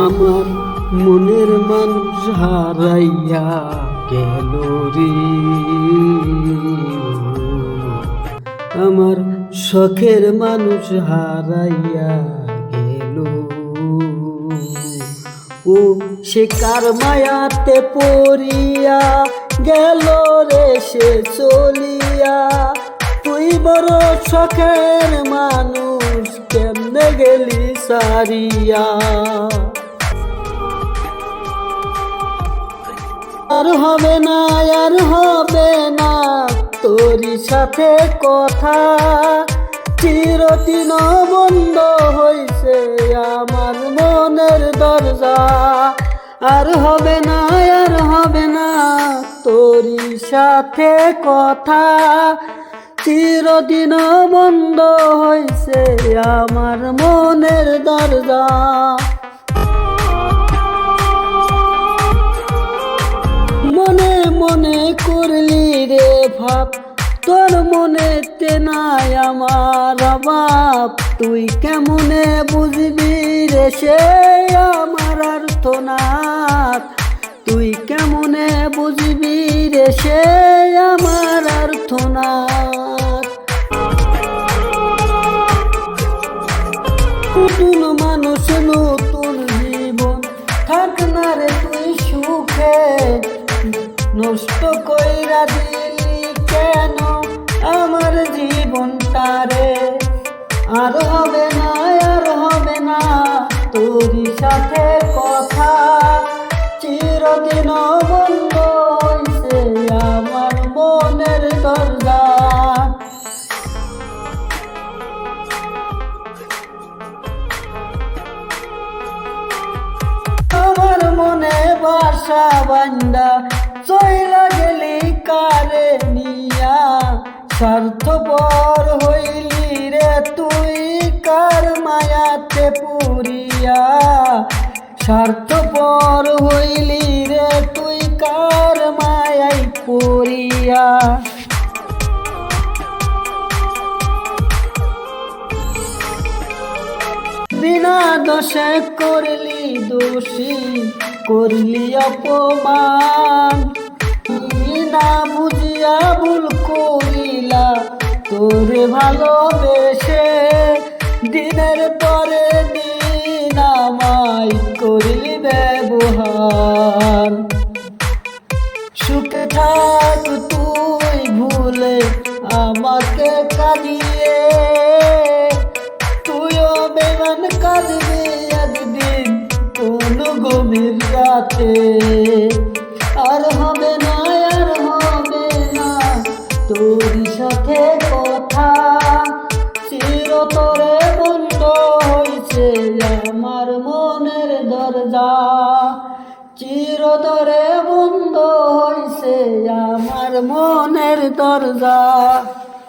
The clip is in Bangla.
আমার মনের মানুষ হারাইয়া গেল রে, আমার শখের মানুষ হারাইয়া গেল। ও সে কার মায়াতে পড়িয়া গেল রে সে চলিয়া। তুই বড় শখের মানুষ কেমনে গেলি সারিয়া। আর হবে না, আর হবে না তোরই সাথে কথা, চিরদিন বন্ধ হইছে আমার মনের দরজা। আর হবে না, আর হবে না তোরই সাথে কথা, চিরদিন বন্ধ হইছে আমার মনের দরজা। মনে মনে করলি রে ভাব, তোর মনেতে নাই আমার অভাব। তুই কেমনে বুঝবি রে সে আমার আর্তনাদ, তুই কেমনে বুঝবি রে সে আমার আর্তনাদ। নতুন মানুষ নতুন জীবন, থাক না রে তুই সুখে, নষ্ট কইরা দিলি কেন আমার জীবনটারে। আর হবে না, আর হবে না তোরই সাথে কথা, চিরদিন বন্ধ হইছে আমার মনের দরজা। আমার মনে বাসা বান্দা চইলা গেলি কারে নিয়া, স্বার্থপর হইলি রে তুই কার মায়াতে পুরিয়া। স্বার্থপর হইলি রে তুই কার মায়াই পুরিয়া। বিনা দোষে করলি দোষী, করলি অপমান, না বুঝিয়া ভুল করিলা তোরে ভালোবেসে। দিনের পরে দিন আমায় করলি ব্যবহার, সুখে থাক তুই ভুলে আমাকে কাঁদিয়ে। তুইও বেমান কাঁদবি একদিন কোন গভীর রাতে। আর হবে না, আর হবে না তোরই সাথে কথা, চিরতরে বন্ধ হইছে আমার মনের দরজা। চিরতরে বন্ধ হইছে আমার মনের দরজা।